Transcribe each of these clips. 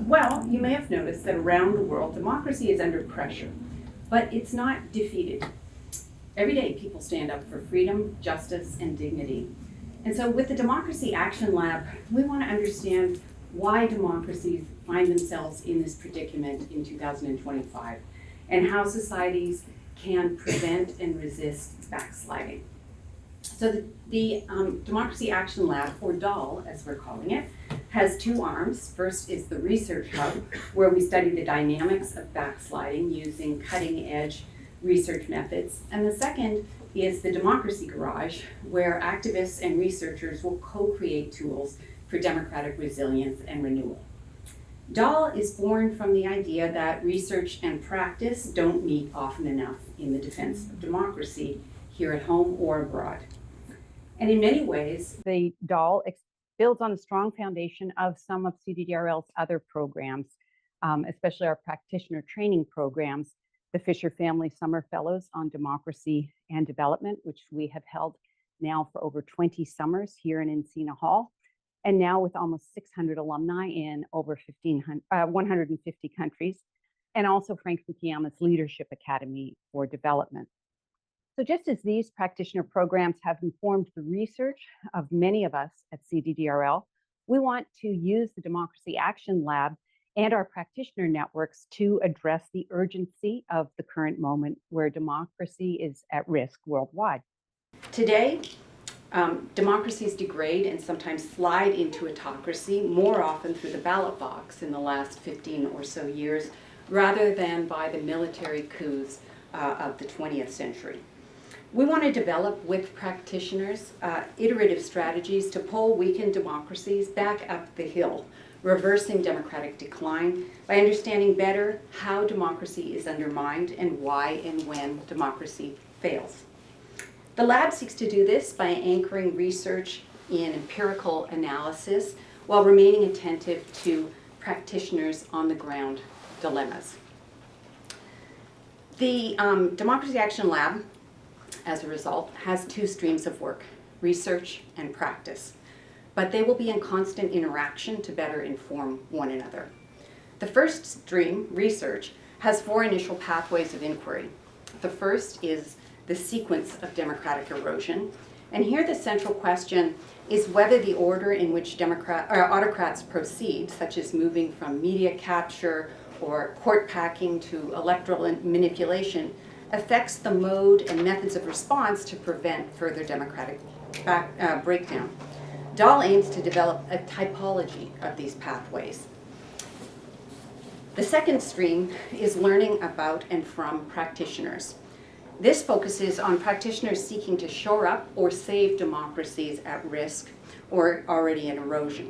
Well, you may have noticed that around the world, democracy is under pressure, but it's not defeated. Every day, people stand up for freedom, justice, and dignity. And so with the Democracy Action Lab, we want to understand why democracies find themselves in this predicament in 2025, and how societies can prevent and resist backsliding. So the Democracy Action Lab, or DAL as we're calling it, has two arms. First is the Research Hub, where we study the dynamics of backsliding using cutting-edge research methods. And the second is the Democracy Garage, where activists and researchers will co-create tools for democratic resilience and renewal. DAL is born from the idea that research and practice don't meet often enough in the defense of democracy here at home or abroad. And in many ways, the DAL builds on a strong foundation of some of CDDRL's other programs, especially our practitioner training programs, the Fisher Family Summer Fellows on Democracy and Development, which we have held now for over 20 summers here in Encina Hall, and now with almost 600 alumni in over 150 countries, and also Frank Fukuyama's Leadership Academy for Development. So just as these practitioner programs have informed the research of many of us at CDDRL, we want to use the Democracy Action Lab and our practitioner networks to address the urgency of the current moment where democracy is at risk worldwide. Today, democracies degrade and sometimes slide into autocracy more often through the ballot box in the last 15 or so years, rather than by the military coups of the 20th century. We want to develop with practitioners iterative strategies to pull weakened democracies back up the hill, reversing democratic decline by understanding better how democracy is undermined and why and when democracy fails. The lab seeks to do this by anchoring research in empirical analysis while remaining attentive to practitioners on the ground dilemmas. The Democracy Action Lab, as a result, has two streams of work, research and practice, but they will be in constant interaction to better inform one another. The first stream, research, has four initial pathways of inquiry. The first is the sequence of democratic erosion, and here the central question is whether the order in which autocrats proceed, such as moving from media capture or court packing to electoral manipulation, affects the mode and methods of response to prevent further democratic breakdown. DAL aims to develop a typology of these pathways. The second stream is learning about and from practitioners. This focuses on practitioners seeking to shore up or save democracies at risk or already in erosion.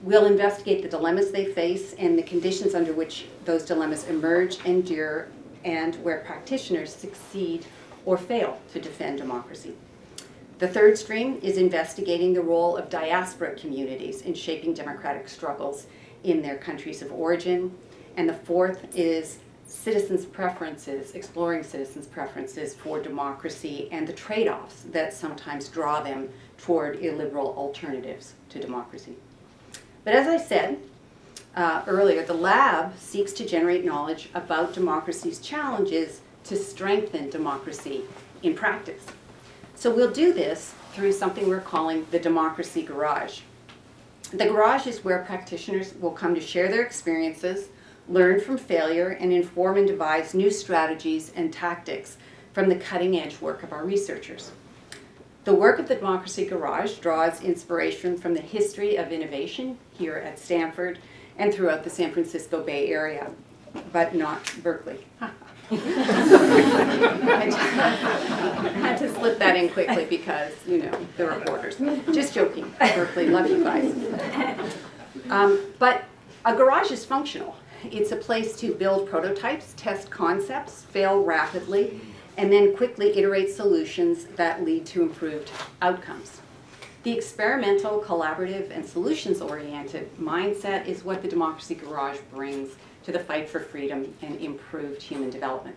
We'll investigate the dilemmas they face and the conditions under which those dilemmas emerge, endure, and where practitioners succeed or fail to defend democracy. The third stream is investigating the role of diaspora communities in shaping democratic struggles in their countries of origin. And the fourth is citizens' preferences, exploring citizens' preferences for democracy and the trade-offs that sometimes draw them toward illiberal alternatives to democracy. But as I said earlier, the lab seeks to generate knowledge about democracy's challenges to strengthen democracy in practice. So we'll do this through something we're calling the Democracy Garage. The garage is where practitioners will come to share their experiences, learn from failure, and inform and devise new strategies and tactics from the cutting-edge work of our researchers. The work of the Democracy Garage draws inspiration from the history of innovation here at Stanford and throughout the San Francisco Bay Area, but not Berkeley. I had to slip that in quickly because, you know, the reporters. Just joking, Berkeley, love you guys. But a garage is functional. It's a place to build prototypes, test concepts, fail rapidly, and then quickly iterate solutions that lead to improved outcomes. The experimental, collaborative, and solutions-oriented mindset is what the Democracy Garage brings to the fight for freedom and improved human development.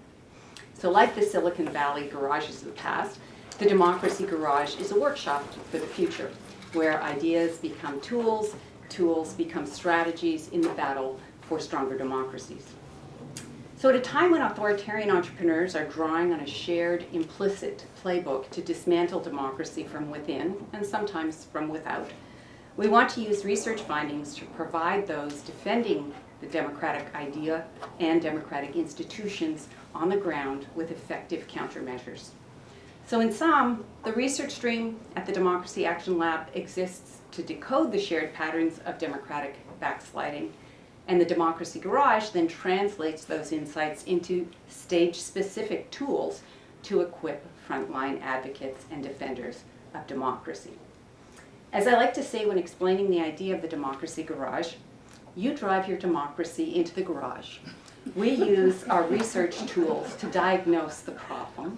So like the Silicon Valley garages of the past, the Democracy Garage is a workshop for the future, where ideas become tools, tools become strategies in the battle for stronger democracies. So at a time when authoritarian entrepreneurs are drawing on a shared implicit playbook to dismantle democracy from within and sometimes from without, we want to use research findings to provide those defending the democratic idea and democratic institutions on the ground with effective countermeasures. So in sum, the research stream at the Democracy Action Lab exists to decode the shared patterns of democratic backsliding, and the Democracy Garage then translates those insights into stage-specific tools to equip frontline advocates and defenders of democracy. As I like to say when explaining the idea of the Democracy Garage, you drive your democracy into the garage. We use our research tools to diagnose the problem,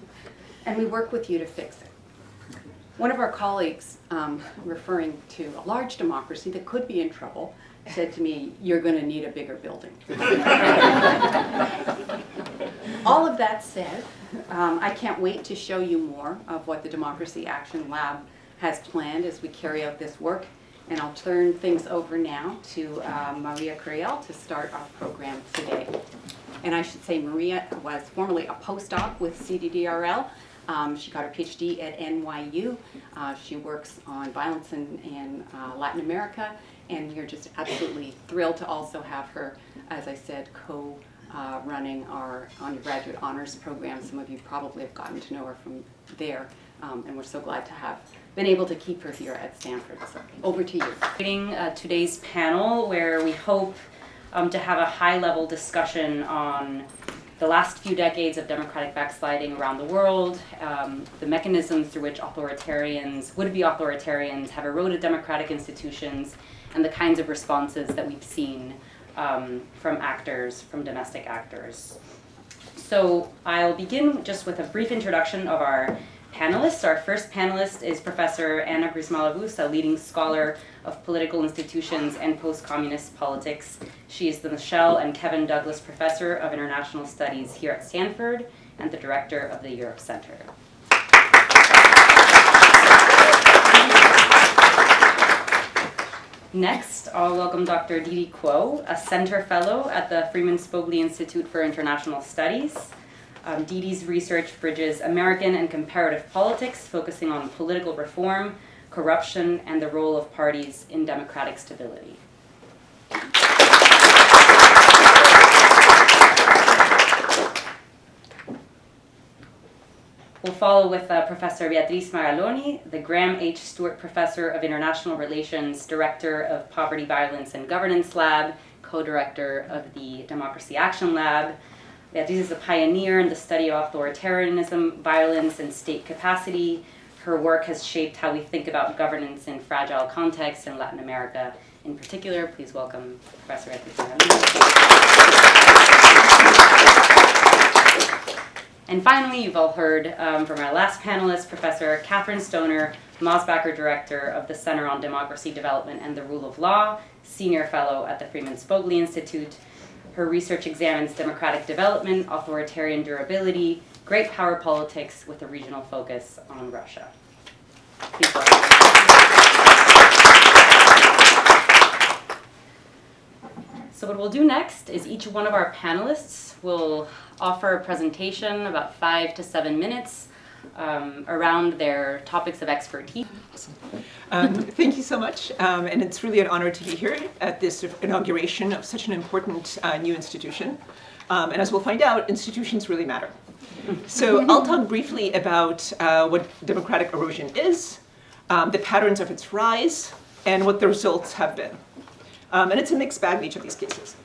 and we work with you to fix it. One of our colleagues, referring to a large democracy that could be in trouble, said to me, "You're going to need a bigger building." All of that said, I can't wait to show you more of what the Democracy Action Lab has planned as we carry out this work. And I'll turn things over now to María Curiel to start our program today. And I should say Maria was formerly a postdoc with CDDRL. She got her PhD at NYU. She works on violence in Latin America, and we are just absolutely thrilled to also have her, as I said, running our undergraduate honors program. Some of you probably have gotten to know her from there, and we're so glad to have been able to keep her here at Stanford. So over to you. Today's panel, where we hope to have a high-level discussion on the last few decades of democratic backsliding around the world, the mechanisms through which authoritarians, would-be authoritarians, have eroded democratic institutions, and the kinds of responses that we've seen from actors, from domestic actors. So I'll begin just with a brief introduction of our panelists. Our first panelist is Professor Anna Grzymala-Busse, a leading scholar of political institutions and post-communist politics. She is the Michelle and Kevin Douglas Professor of International Studies here at Stanford and the Director of the Europe Center. Next, I'll welcome Dr. Didi Kuo, a Center Fellow at the Freeman Spogli Institute for International Studies. Didi's research bridges American and comparative politics, focusing on political reform, corruption, and the role of parties in democratic stability. We'll follow with Professor Beatriz Magaloni, the Graham H. Stewart Professor of International Relations, Director of Poverty, Violence, and Governance Lab, co-director of the Democracy Action Lab. Beatriz is a pioneer in the study of authoritarianism, violence, and state capacity. Her work has shaped how we think about governance in fragile contexts in Latin America. In particular, please welcome Professor Beatriz. And finally, you've all heard from our last panelist, Professor Kathryn Stoner, Mosbacher Director of the Center on Democracy Development and the Rule of Law, Senior Fellow at the Freeman Spogli Institute. Her research examines democratic development, authoritarian durability, great power politics with a regional focus on Russia. Please welcome. So what we'll do next is each one of our panelists will offer a presentation about 5 to 7 minutes around their topics of expertise. Thank you so much, and it's really an honor to be here at this inauguration of such an important new institution. And as we'll find out, institutions really matter. So I'll talk briefly about what democratic erosion is, the patterns of its rise, and what the results have been. And it's a mixed bag in each of these cases.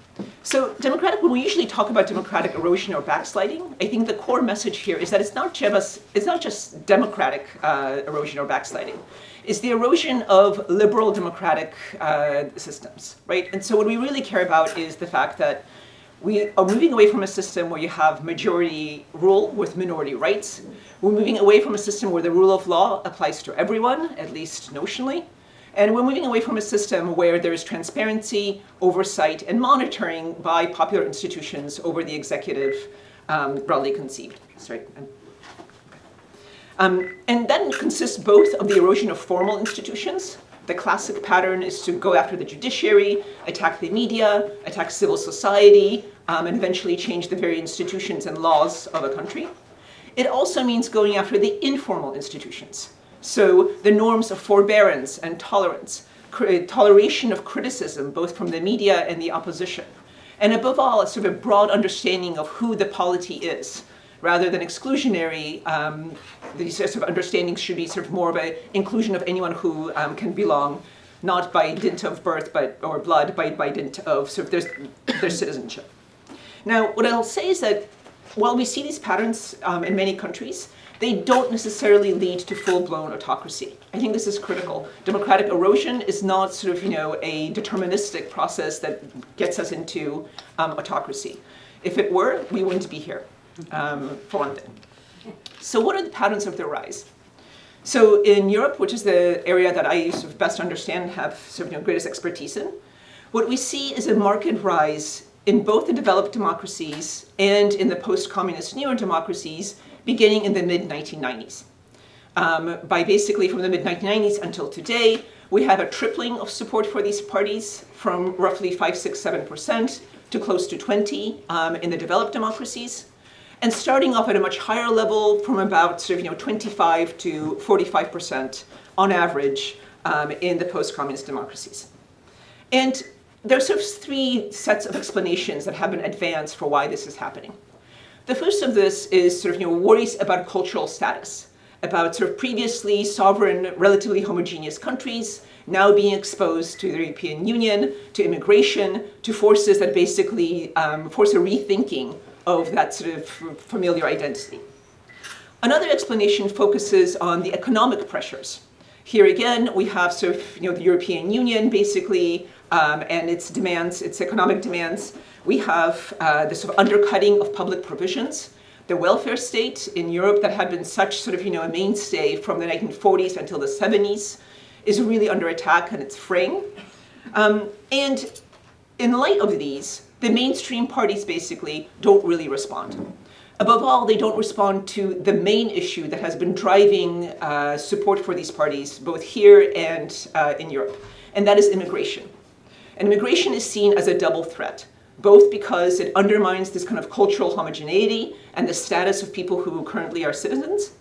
So when we usually talk about democratic erosion or backsliding, I think the core message here is that it's not just democratic erosion or backsliding. It's the erosion of liberal democratic systems, right? And so what we really care about is the fact that we are moving away from a system where you have majority rule with minority rights. We're moving away from a system where the rule of law applies to everyone, at least notionally. And we're moving away from a system where there is transparency, oversight, and monitoring by popular institutions over the executive, broadly conceived. And that consists both of the erosion of formal institutions, The classic pattern is to go after the judiciary, attack the media, attack civil society, and eventually change the very institutions and laws of a country. It also means going after the informal institutions. So the norms of forbearance and tolerance, toleration of criticism, both from the media and the opposition. And above all, a sort of broad understanding of who the polity is. Rather than exclusionary, these sort of understandings should be sort of more of an inclusion of anyone who can belong, not by dint of birth or blood, by dint of sort of their citizenship. Now, what I'll say is that while we see these patterns in many countries, they don't necessarily lead to full-blown autocracy. I think this is critical. Democratic erosion is not sort of, a deterministic process that gets us into autocracy. If it were, we wouldn't be here, for one thing. So what are the patterns of their rise? So in Europe, which is the area that I sort of best understand and have sort of greatest expertise in, what we see is a marked rise in both the developed democracies and in the post-communist neo-democracies beginning in the mid-1990s. By basically from the mid-1990s until today, we have a tripling of support for these parties from roughly 5, 6, 7% to close to 20 in the developed democracies, and starting off at a much higher level from about sort of 25 to 45% on average in the post-communist democracies. And there are sort of three sets of explanations that have been advanced for why this is happening. The first of this is sort of worries about cultural status, about sort of previously sovereign, relatively homogeneous countries now being exposed to the European Union, to immigration, to forces that basically force a rethinking of that sort of familiar identity. Another explanation focuses on the economic pressures. Here again, we have sort of the European Union basically and its demands, its economic demands. We have the sort of undercutting of public provisions. The welfare state in Europe that had been such sort of a mainstay from the 1940s until the 70s is really under attack and it's fraying. And in light of these, the mainstream parties basically don't really respond. Above all, they don't respond to the main issue that has been driving support for these parties, both here and in Europe, and that is immigration. And immigration is seen as a double threat, both because it undermines this kind of cultural homogeneity and the status of people who currently are citizens,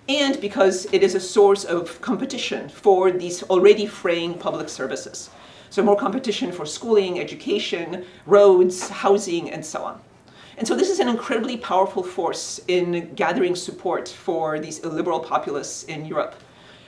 and because it is a source of competition for these already fraying public services. So more competition for schooling, education, roads, housing, and so on. And so this is an incredibly powerful force in gathering support for these illiberal populists in Europe.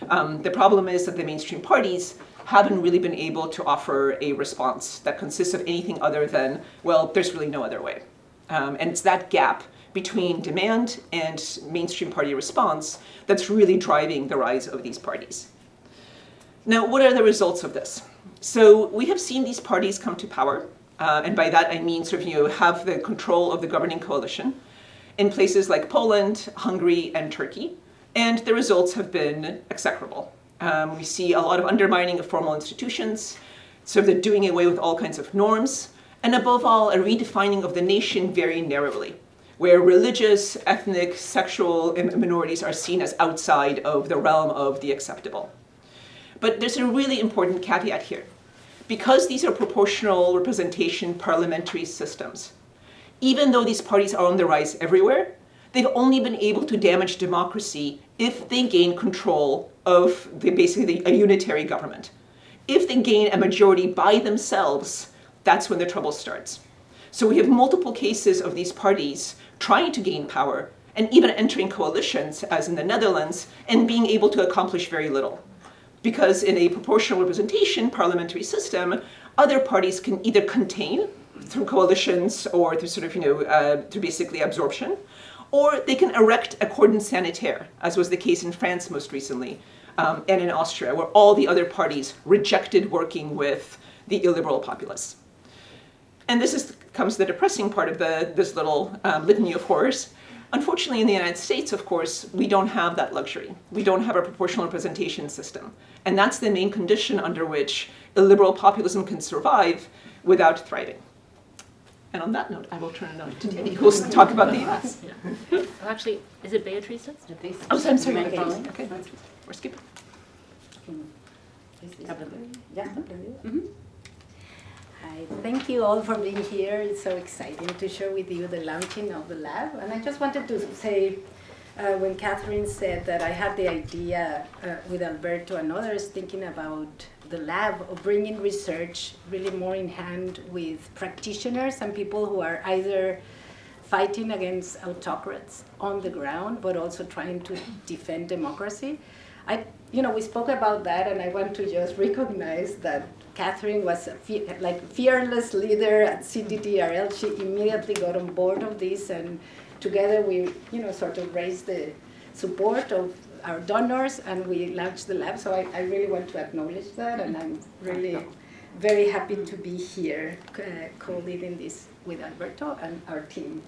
The problem is that the mainstream parties haven't really been able to offer a response that consists of anything other than, well, there's really no other way. And it's that gap between demand and mainstream party response that's really driving the rise of these parties. Now, what are the results of this? So we have seen these parties come to power, and by that I mean sort of have the control of the governing coalition in places like Poland, Hungary, and Turkey, and the results have been execrable. We see a lot of undermining of formal institutions, sort of the doing away with all kinds of norms, and above all, a redefining of the nation very narrowly, where religious, ethnic, sexual minorities are seen as outside of the realm of the acceptable. But there's a really important caveat here. Because these are proportional representation parliamentary systems, even though these parties are on the rise everywhere, they've only been able to damage democracy if they gain control of basically a unitary government. If they gain a majority by themselves, that's when the trouble starts. So we have multiple cases of these parties trying to gain power and even entering coalitions, as in the Netherlands, and being able to accomplish very little. Because in a proportional representation parliamentary system, other parties can either contain through coalitions or through sort of, through basically absorption, or they can erect a cordon sanitaire, as was the case in France most recently, and in Austria, where all the other parties rejected working with the illiberal populists. And this comes to the depressing part of this little litany of horrors. Unfortunately, in the United States, of course, we don't have that luxury. We don't have a proportional representation system. And that's the main condition under which illiberal populism can survive without thriving. And on that note, I will turn it over to Didi, who will talk about the US. Well, actually, is it Beatriz? Oh, I'm sorry. Okay. We're skipping. Hi, thank you all for being here. It's so exciting to share with you the launching of the lab. And I just wanted to say, when Kathryn said that I had the idea with Alberto and others thinking about the lab of bringing research really more in hand with practitioners and people who are either fighting against autocrats on the ground, but also trying to defend democracy. We spoke about that, and I want to just recognize that Kathryn was a fearless leader at CDDRL. She immediately got on board of this, and together we, sort of raised the support of our donors, and we launched the lab. So I really want to acknowledge that, and I'm really very happy to be here co-leading this with Alberto and our team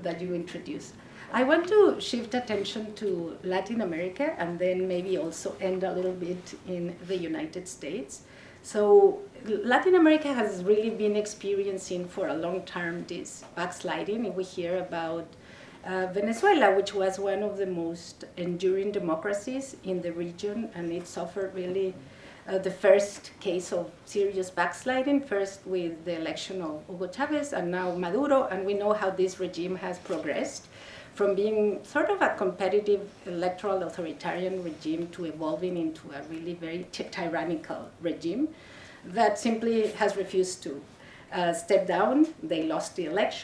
that you introduced. I want to shift attention to Latin America and then maybe also end a little bit in the United States. So Latin America has really been experiencing for a long time this backsliding. We hear about Venezuela, which was one of the most enduring democracies in the region, and it suffered really the first case of serious backsliding, first with the election of Hugo Chavez and now Maduro, and we know how this regime has progressed from being sort of a competitive electoral authoritarian regime to evolving into a really very tyrannical regime that simply has refused to step down. They lost the last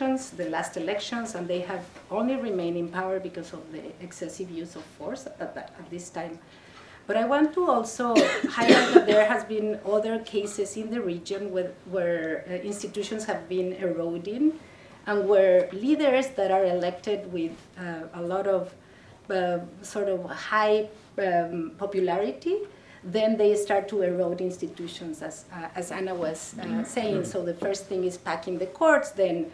elections, and they have only remained in power because of the excessive use of force at this time. But I want to also highlight that there has been other cases in the region where institutions have been eroding, and where leaders that are elected with a lot of sort of high popularity, then they start to erode institutions, as Anna was saying. So the first thing is packing the courts, then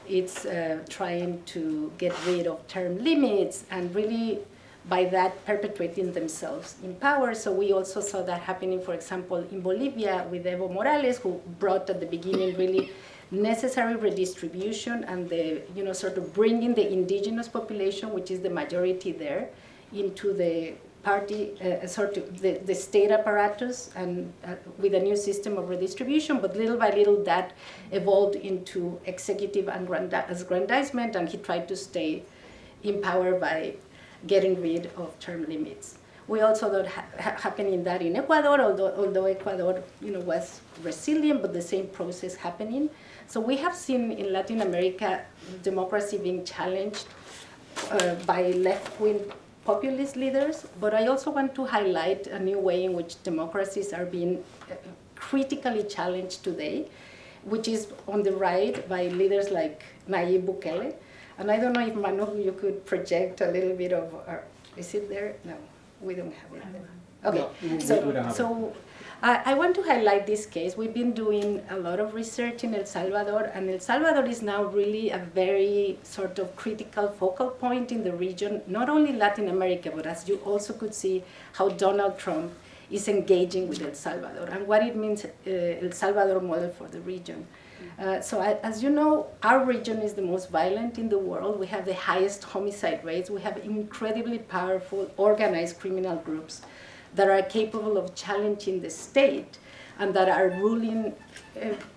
it's trying to get rid of term limits, and really by that perpetuating themselves in power. So we also saw that happening, for example, in Bolivia with Evo Morales, who brought at the beginning really necessary redistribution and the, sort of bringing the indigenous population, which is the majority there, into the party, sort of the state apparatus, and with a new system of redistribution. But little by little that evolved into executive aggrandizement, and he tried to stay in power by getting rid of term limits. We also saw that happening that in Ecuador, although Ecuador was resilient, but the same process happening. So we have seen in Latin America democracy being challenged by left-wing populist leaders, but I also want to highlight a new way in which democracies are being critically challenged today, which is on the right by leaders like Nayib Bukele. And I don't know if Manu, you could project a little bit of, is it there? No, we don't have it there. Okay, No, so I want to highlight this case. We've been doing a lot of research in El Salvador, and El Salvador is now really a very sort of critical focal point in the region, not only Latin America, but as you also could see how Donald Trump is engaging with El Salvador and what it means El Salvador model for the region. So as you know, our region is the most violent in the world. We have the highest homicide rates. We have incredibly powerful organized criminal groups that are capable of challenging the state and that are ruling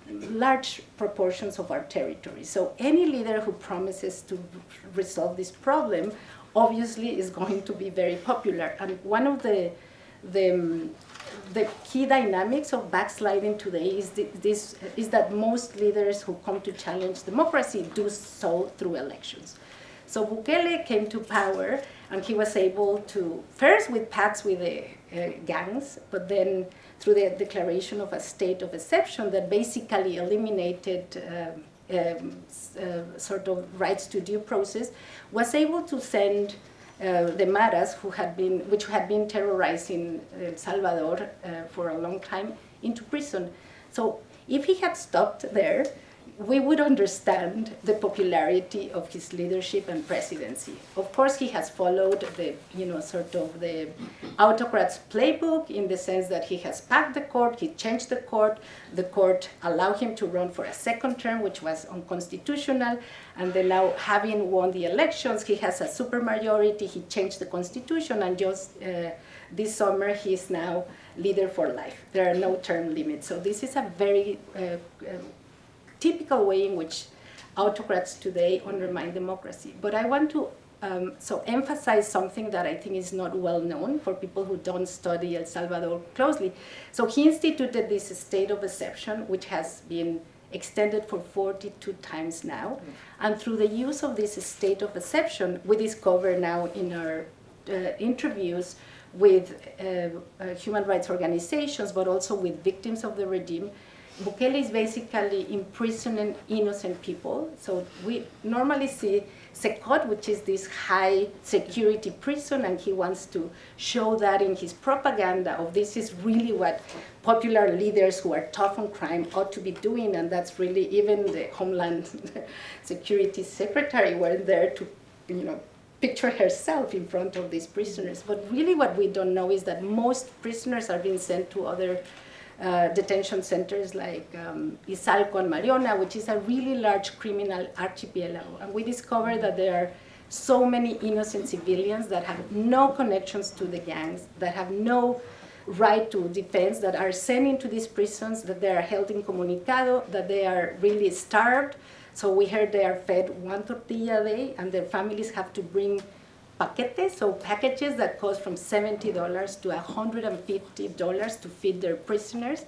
large proportions of our territory. So any leader who promises to resolve this problem obviously is going to be very popular. And one of the key dynamics of backsliding today is that most leaders who come to challenge democracy do so through elections. So Bukele came to power, and he was able to, first with pacts with the gangs, but then through the declaration of a state of exception that basically eliminated sort of rights to due process, was able to send the Maras, which had been terrorizing El Salvador for a long time, into prison. So if he had stopped there, we would understand the popularity of his leadership and presidency. Of course, he has followed the, sort of the autocrat's playbook in the sense that he has packed the court, he changed the court allowed him to run for a second term, which was unconstitutional, and then now having won the elections, he has a supermajority, he changed the constitution and just this summer he is now leader for life. There are no term limits. So this is a very typical way in which autocrats today undermine democracy. But I want to emphasize something that I think is not well known for people who don't study El Salvador closely. So he instituted this state of exception, which has been extended for 42 times now. And through the use of this state of exception, we discover now in our interviews with human rights organizations, but also with victims of the regime, Bukele is basically imprisoning innocent people. So we normally see Secot, which is this high security prison, and he wants to show that in his propaganda of this is really what popular leaders who are tough on crime ought to be doing, and that's really, even the Homeland Security Secretary went there to, picture herself in front of these prisoners. But really what we don't know is that most prisoners are being sent to other detention centers like Izalco and Mariona, which is a really large criminal archipelago. And we discovered that there are so many innocent civilians that have no connections to the gangs, that have no right to defense, that are sent into these prisons, that they are held incomunicado, that they are really starved. So we heard they are fed 1 tortilla a day, and their families have to bring paquetes, so packages that cost from $70 to $150 to feed their prisoners.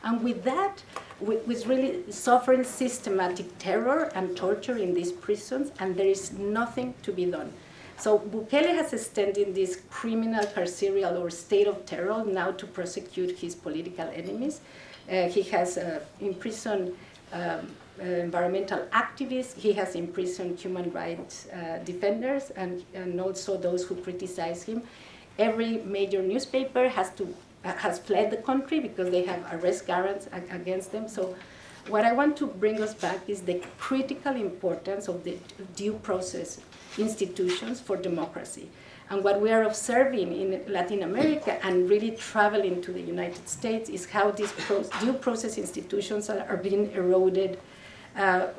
And with that, was really suffering systematic terror and torture in these prisons, and there is nothing to be done. So Bukele has extended this criminal carceral or state of terror now to prosecute his political enemies. He has imprisoned environmental activists, he has imprisoned human rights defenders, and also those who criticize him. Every major newspaper has fled the country because they have arrest warrants against them. So what I want to bring us back is the critical importance of the due process institutions for democracy. And what we are observing in Latin America and really traveling to the United States is how these due process institutions are being eroded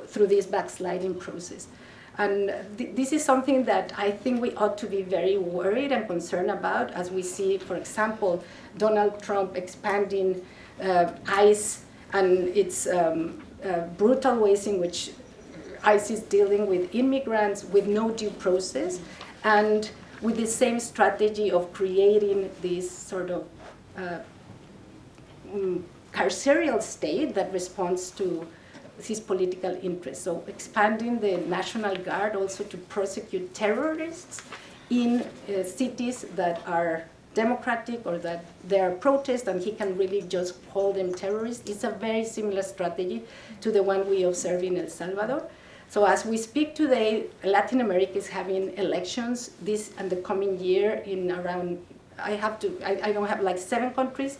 through this backsliding process. And this is something that I think we ought to be very worried and concerned about as we see, for example, Donald Trump expanding ICE and its brutal ways in which ICE is dealing with immigrants with no due process, and with the same strategy of creating this sort of carceral state that responds to his political interests. So expanding the National Guard also to prosecute terrorists in cities that are democratic or that there are protests and he can really just call them terrorists. It's a very similar strategy to the one we observe in El Salvador. So as we speak today, Latin America is having elections this and the coming year in around, I don't have like 7 countries.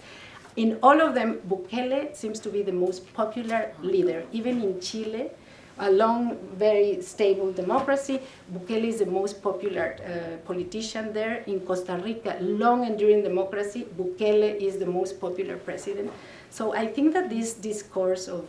In all of them, Bukele seems to be the most popular leader. Even in Chile, a long, very stable democracy, Bukele is the most popular politician there. In Costa Rica, long enduring democracy, Bukele is the most popular president. So I think that this discourse of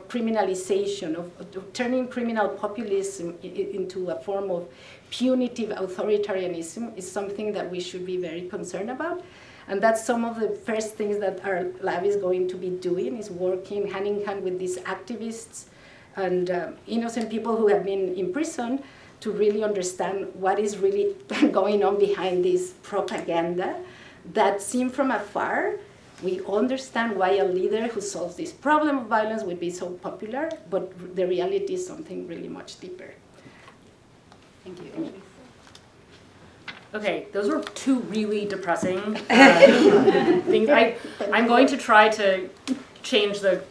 criminalization, of turning criminal populism into a form of punitive authoritarianism is something that we should be very concerned about. And that's some of the first things that our lab is going to be doing, is working hand in hand with these activists and innocent people who have been imprisoned to really understand what is really going on behind this propaganda that seen from afar. We understand why a leader who solves this problem of violence would be so popular, but the reality is something really much deeper. Thank you. Okay, those were 2 really depressing things. I'm going to try to change the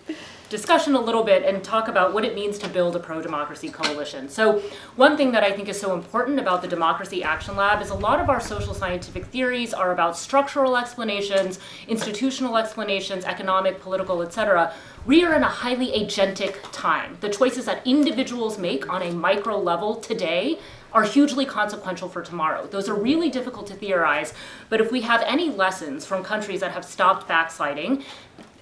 discussion a little bit and talk about what it means to build a pro-democracy coalition. So one thing that I think is so important about the Democracy Action Lab is a lot of our social scientific theories are about structural explanations, institutional explanations, economic, political, etc. We are in a highly agentic time. The choices that individuals make on a micro level today are hugely consequential for tomorrow. Those are really difficult to theorize, but if we have any lessons from countries that have stopped backsliding,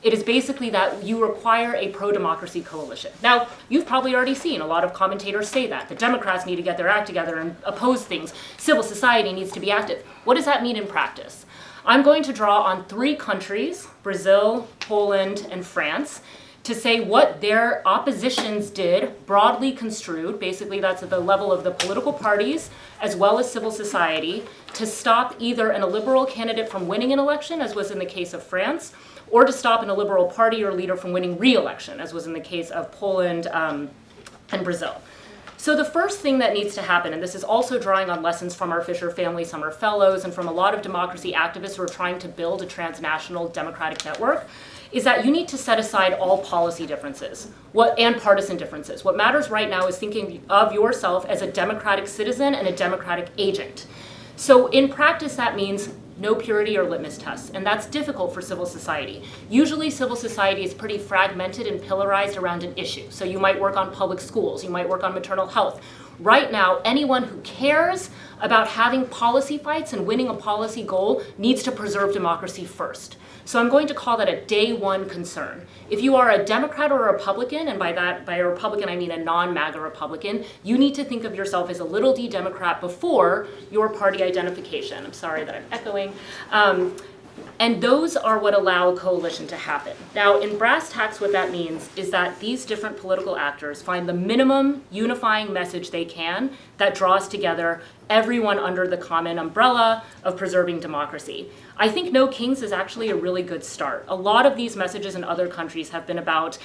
it is basically that you require a pro-democracy coalition. Now, you've probably already seen a lot of commentators say that. The Democrats need to get their act together and oppose things. Civil society needs to be active. What does that mean in practice? I'm going to draw on 3 countries, Brazil, Poland, and France, to say what their oppositions did, broadly construed, basically that's at the level of the political parties as well as civil society, to stop either an illiberal candidate from winning an election, as was in the case of France, or to stop an illiberal party or leader from winning re-election, as was in the case of Poland and Brazil. So the first thing that needs to happen, and this is also drawing on lessons from our Fisher Family Summer Fellows and from a lot of democracy activists who are trying to build a transnational democratic network, is that you need to set aside all policy differences and partisan differences. What matters right now is thinking of yourself as a democratic citizen and a democratic agent. So in practice, that means no purity or litmus tests, and that's difficult for civil society. Usually civil society is pretty fragmented and pillarized around an issue. So you might work on public schools, you might work on maternal health. Right now, anyone who cares about having policy fights and winning a policy goal needs to preserve democracy first. So I'm going to call that a day one concern. If you are a Democrat or a Republican, and by a Republican I mean a non-MAGA Republican, you need to think of yourself as a little d Democrat before your party identification. I'm sorry that I'm echoing. And those are what allow a coalition to happen. Now, in brass tacks, what that means is that these different political actors find the minimum unifying message they can that draws together everyone under the common umbrella of preserving democracy. I think No Kings is actually a really good start. A lot of these messages in other countries have been about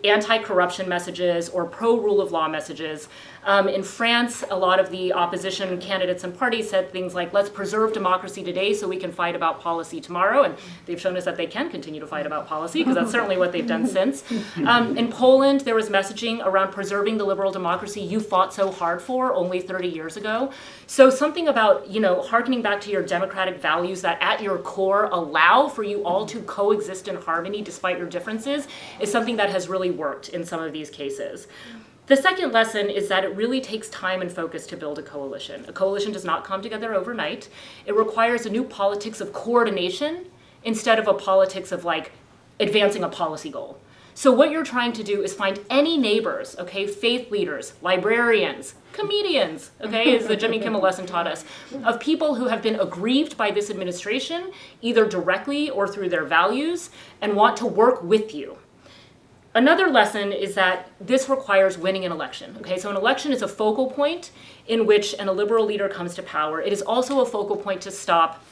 anti-corruption messages or pro-rule of law messages. In France, a lot of the opposition candidates and parties said things like, let's preserve democracy today so we can fight about policy tomorrow. And they've shown us that they can continue to fight about policy, because that's certainly what they've done since. In Poland, there was messaging around preserving the liberal democracy you fought so hard for only 30 years ago. So something about, hearkening back to your democratic values that at your core allow for you all to coexist in harmony despite your differences is something that has really worked in some of these cases. The second lesson is that it really takes time and focus to build a coalition. A coalition does not come together overnight. It requires a new politics of coordination instead of a politics of advancing a policy goal. So what you're trying to do is find any neighbors, okay, faith leaders, librarians, comedians, okay, as the Jimmy Kimmel lesson taught us, of people who have been aggrieved by this administration, either directly or through their values, and want to work with you. Another lesson is that this requires winning an election, okay? So an election is a focal point in which an illiberal leader comes to power. It is also a focal point to stop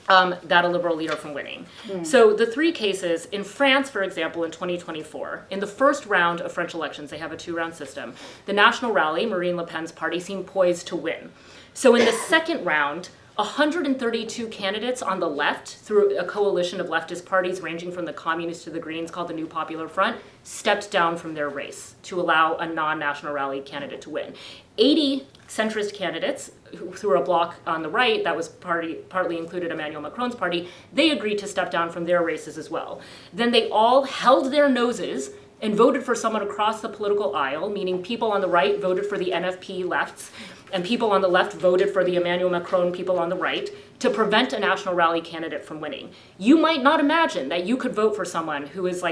that illiberal leader from winning. So the 3 cases, in France, for example, in 2024, in the first round of French elections, they have a 2-round system, the National Rally, Marine Le Pen's party, seemed poised to win. So in the second round, 132 candidates on the left, through a coalition of leftist parties ranging from the Communists to the Greens called the New Popular Front, stepped down from their race to allow a non-National Rally candidate to win. 80 centrist candidates, through a bloc on the right that was partly included Emmanuel Macron's party, they agreed to step down from their races as well. Then they all held their noses and voted for someone across the political aisle, meaning people on the right voted for the NFP lefts, and people on the left voted for the Emmanuel Macron people on the right, to prevent a National Rally candidate from winning. You might not imagine that you could vote for someone who is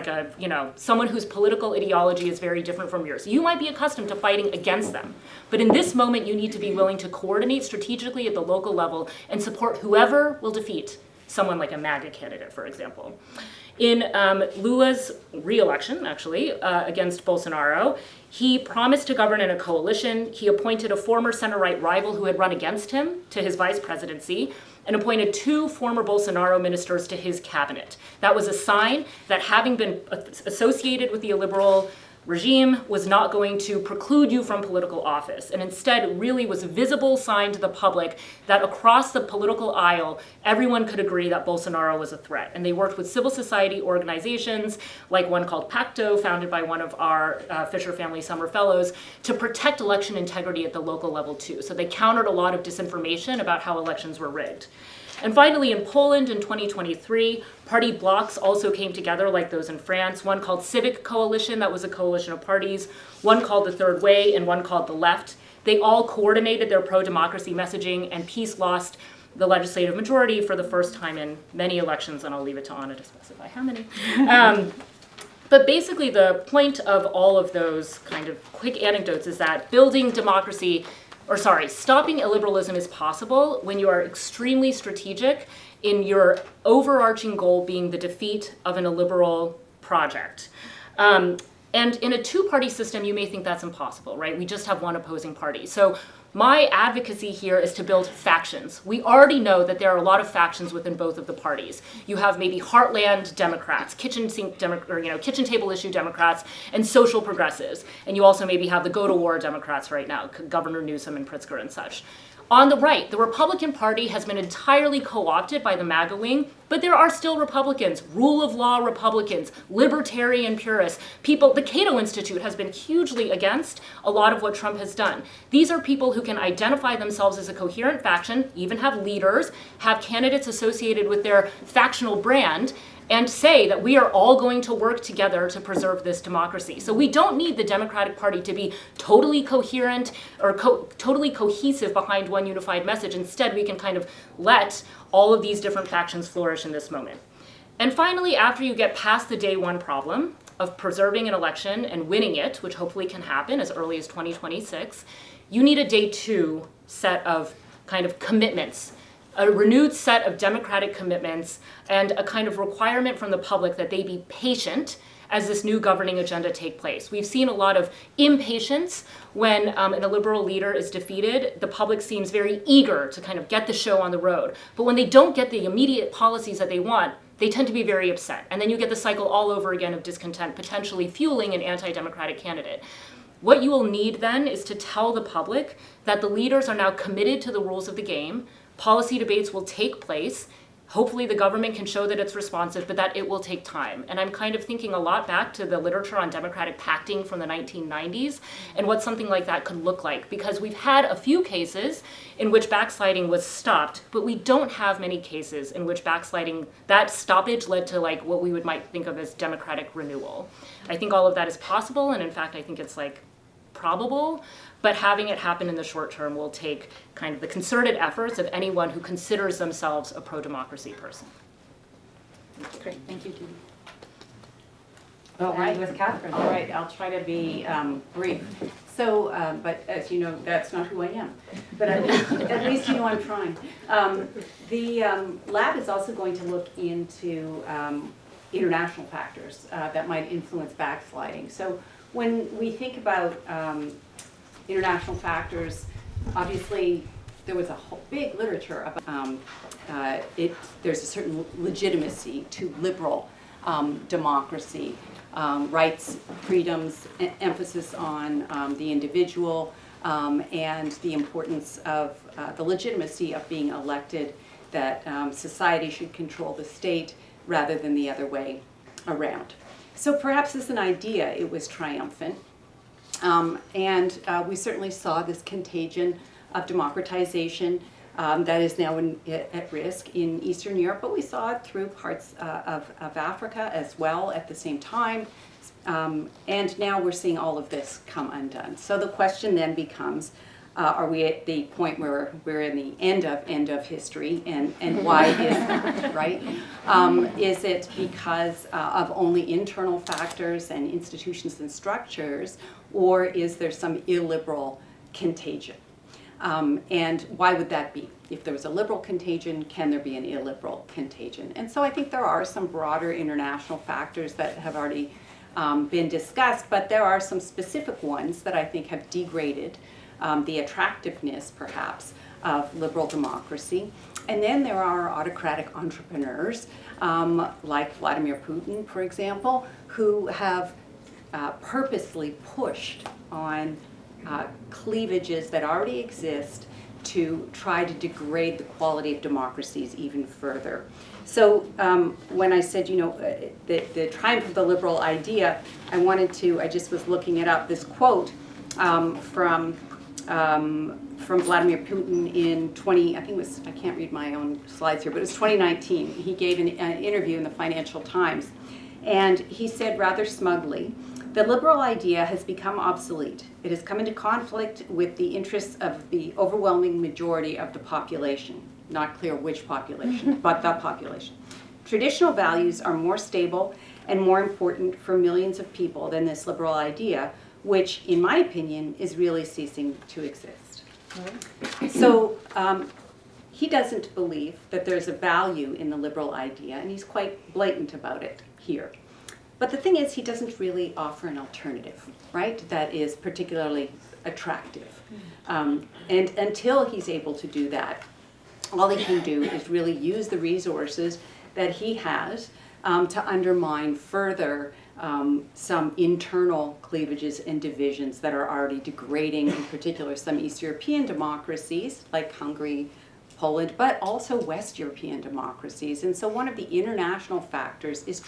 someone whose political ideology is very different from yours. You might be accustomed to fighting against them. But in this moment, you need to be willing to coordinate strategically at the local level and support whoever will defeat someone like a MAGA candidate, for example. In Lula's re-election, actually, against Bolsonaro, he promised to govern in a coalition. He appointed a former center-right rival who had run against him to his vice presidency, and appointed 2 former Bolsonaro ministers to his cabinet. That was a sign that having been associated with the illiberal regime was not going to preclude you from political office, and instead really was a visible sign to the public that across the political aisle, everyone could agree that Bolsonaro was a threat. And they worked with civil society organizations, like one called Pacto, founded by one of our Fisher Family Summer Fellows, to protect election integrity at the local level too. So they countered a lot of disinformation about how elections were rigged. And finally, in Poland in 2023, party blocs also came together like those in France, one called Civic Coalition, that was a coalition of parties, one called the Third Way, and one called the Left. They all coordinated their pro-democracy messaging, and PiS lost the legislative majority for the first time in many elections, and I'll leave it to Anna to specify how many. But basically the point of all of those kind of quick anecdotes is that stopping illiberalism is possible when you are extremely strategic in your overarching goal being the defeat of an illiberal project. And in a two-party system, you may think that's impossible, right? We just have one opposing party. So my advocacy here is to build factions. We already know that there are a lot of factions within both of the parties. You have maybe heartland Democrats, kitchen table issue Democrats, and social progressives. And you also maybe have the go-to-war Democrats right now, Governor Newsom and Pritzker and such. On the right, the Republican Party has been entirely co-opted by the MAGA wing, but there are still Republicans, rule of law Republicans, libertarian purists, people. The Cato Institute has been hugely against a lot of what Trump has done. These are people who can identify themselves as a coherent faction, even have leaders, have candidates associated with their factional brand, and say that we are all going to work together to preserve this democracy. So we don't need the Democratic Party to be totally coherent or totally cohesive behind one unified message. Instead, we can kind of let all of these different factions flourish in this moment. And finally, after you get past the day one problem of preserving an election and winning it, which hopefully can happen as early as 2026, you need a day two set of kind of commitments, a renewed set of democratic commitments, and a kind of requirement from the public that they be patient as this new governing agenda take place. We've seen a lot of impatience when an illiberal leader is defeated. The public seems very eager to kind of get the show on the road. But when they don't get the immediate policies that they want, they tend to be very upset. And then you get the cycle all over again of discontent, potentially fueling an anti-democratic candidate. What you will need then is to tell the public that the leaders are now committed to the rules of the game. Policy debates will take place. Hopefully the government can show that it's responsive, but that it will take time. And I'm kind of thinking a lot back to the literature on democratic pacting from the 1990s and what something like that could look like. Because we've had a few cases in which backsliding was stopped, but we don't have many cases in which backsliding, that stoppage led to like what we might think of as democratic renewal. I think all of that is possible, and in fact I think it's like probable, but having it happen in the short term will take kind of the concerted efforts of anyone who considers themselves a pro-democracy person. Great, thank you, Didi. All right. With Kathryn. All right, I'll try to be brief. So, but as you know, that's not who I am. But at least you know I'm trying. The lab is also going to look into international factors that might influence backsliding. So when we think about international factors, obviously there was a whole big literature about there's a certain legitimacy to liberal democracy, rights, freedoms, emphasis on the individual, and the importance of the legitimacy of being elected, that society should control the state rather than the other way around. So perhaps as an idea, it was triumphant. And we certainly saw this contagion of democratization that is now at risk in Eastern Europe, but we saw it through parts of Africa as well at the same time. And now we're seeing all of this come undone. So the question then becomes, are we at the point where we're in the end of history, and why is that, right? Is it because of only internal factors and institutions and structures, or is there some illiberal contagion? And why would that be? If there was a liberal contagion, can there be an illiberal contagion? And so I think there are some broader international factors that have already been discussed, but there are some specific ones that I think have degraded the attractiveness, perhaps, of liberal democracy. And then there are autocratic entrepreneurs, like Vladimir Putin, for example, who have purposely pushed on cleavages that already exist to try to degrade the quality of democracies even further. So when I said, you know, the triumph of the liberal idea, I just was looking it up, this quote from Vladimir Putin in I can't read my own slides here, but it was 2019. He gave an interview in the Financial Times, and he said rather smugly, "The liberal idea has become obsolete. It has come into conflict with the interests of the overwhelming majority of the population." Not clear which population, but the population. "Traditional values are more stable and more important for millions of people than this liberal idea, which, in my opinion, is really ceasing to exist." So he doesn't believe that there's a value in the liberal idea, and he's quite blatant about it here. But the thing is, he doesn't really offer an alternative, right, that is particularly attractive. And until he's able to do that, all he can do is really use the resources that he has to undermine further some internal cleavages and divisions that are already degrading, in particular, some East European democracies like Hungary, Poland, but also West European democracies. And so one of the international factors is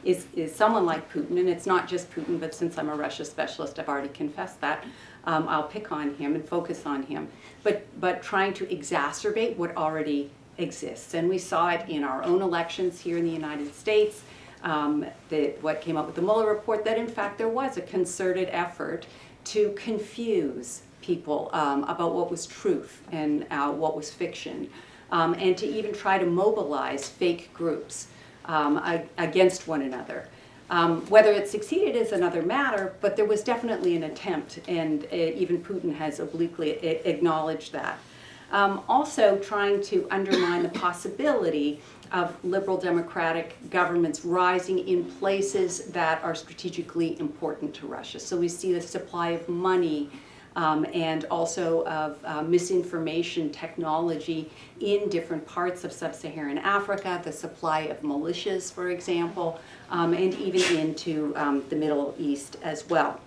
is someone like Putin, and it's not just Putin, but since I'm a Russia specialist, I've already confessed that, I'll pick on him and focus on him, but trying to exacerbate what already exists. And we saw it in our own elections here in the United States, what came up with the Mueller report, that in fact there was a concerted effort to confuse people about what was truth and what was fiction, and to even try to mobilize fake groups against one another. Whether it succeeded is another matter, but there was definitely an attempt, and even Putin has obliquely acknowledged that. Also trying to undermine the possibility of liberal democratic governments rising in places that are strategically important to Russia. So we see the supply of money and also of misinformation technology in different parts of sub-Saharan Africa, the supply of militias, for example, and even into the Middle East as well.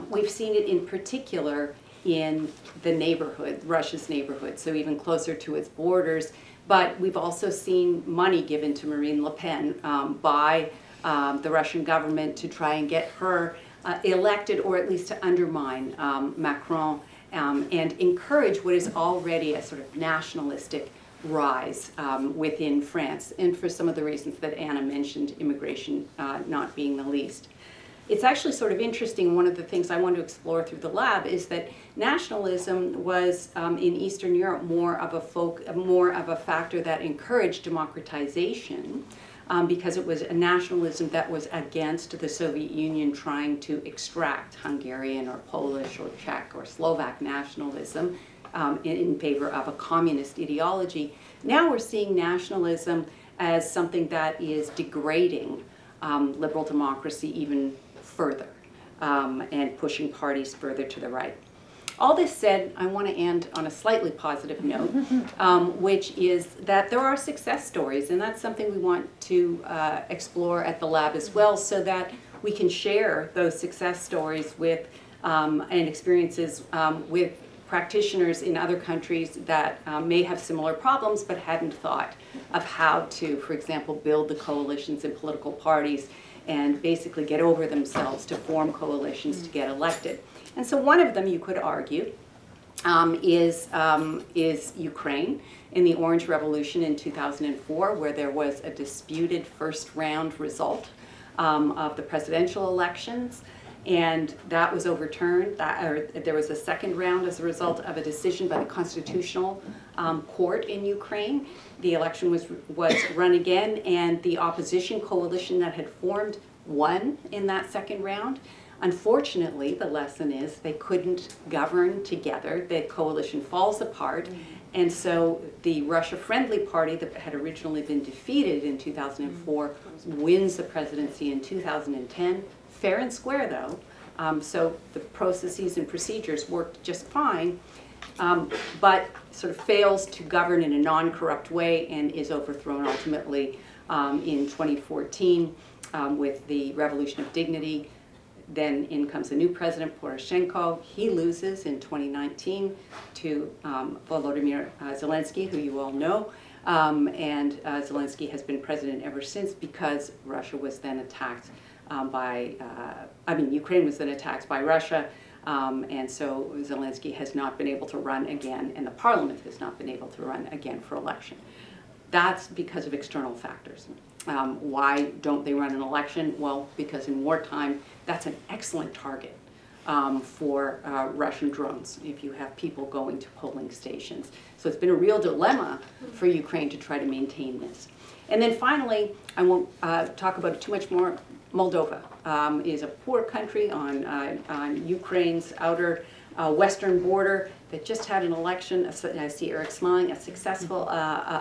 We've seen it in particular in the neighborhood, Russia's neighborhood, so even closer to its borders. But we've also seen money given to Marine Le Pen by the Russian government to try and get her elected, or at least to undermine Macron and encourage what is already a sort of nationalistic rise within France, and for some of the reasons that Anna mentioned, immigration not being the least. It's actually sort of interesting, one of the things I want to explore through the lab is that nationalism was in Eastern Europe more of a factor that encouraged democratization, because it was a nationalism that was against the Soviet Union trying to extract Hungarian or Polish or Czech or Slovak nationalism in favor of a communist ideology. Now we're seeing nationalism as something that is degrading liberal democracy even further and pushing parties further to the right. All this said, I want to end on a slightly positive note, which is that there are success stories, and that's something we want to explore at the lab as well, so that we can share those success stories with and experiences with practitioners in other countries that may have similar problems but hadn't thought of how to, for example, build the coalitions and political parties and basically get over themselves to form coalitions to get elected. And so one of them, you could argue, is Ukraine in the Orange Revolution in 2004, where there was a disputed first round result of the presidential elections, and that was overturned. There was a second round as a result of a decision by the Constitutional Court in Ukraine. The election was run again, and the opposition coalition that had formed won in that second round. Unfortunately, the lesson is they couldn't govern together. The coalition falls apart, and so the Russia-friendly party that had originally been defeated in 2004 wins the presidency in 2010. Fair and square, though, so the processes and procedures worked just fine, but sort of fails to govern in a non-corrupt way and is overthrown ultimately in 2014 with the Revolution of Dignity. Then in comes a new president, Poroshenko. He loses in 2019 to Volodymyr Zelensky, who you all know, and Zelensky has been president ever since because Russia was then attacked Ukraine was then attacked by Russia, and so Zelensky has not been able to run again, and the parliament has not been able to run again for election. That's because of external factors. Why don't they run an election? Well, because in wartime, that's an excellent target for Russian drones if you have people going to polling stations. So it's been a real dilemma for Ukraine to try to maintain this. And then finally, I won't talk about it too much more. Moldova is a poor country on Ukraine's outer western border that just had an election. I see Eric smiling, a successful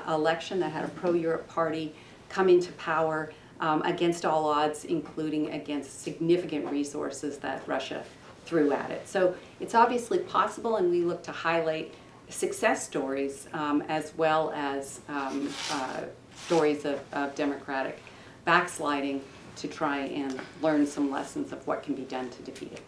election that had a pro-Europe party come into power against all odds, including against significant resources that Russia threw at it. So it's obviously possible, and we look to highlight success stories as well as stories of democratic backsliding to try and learn some lessons of what can be done to defeat it.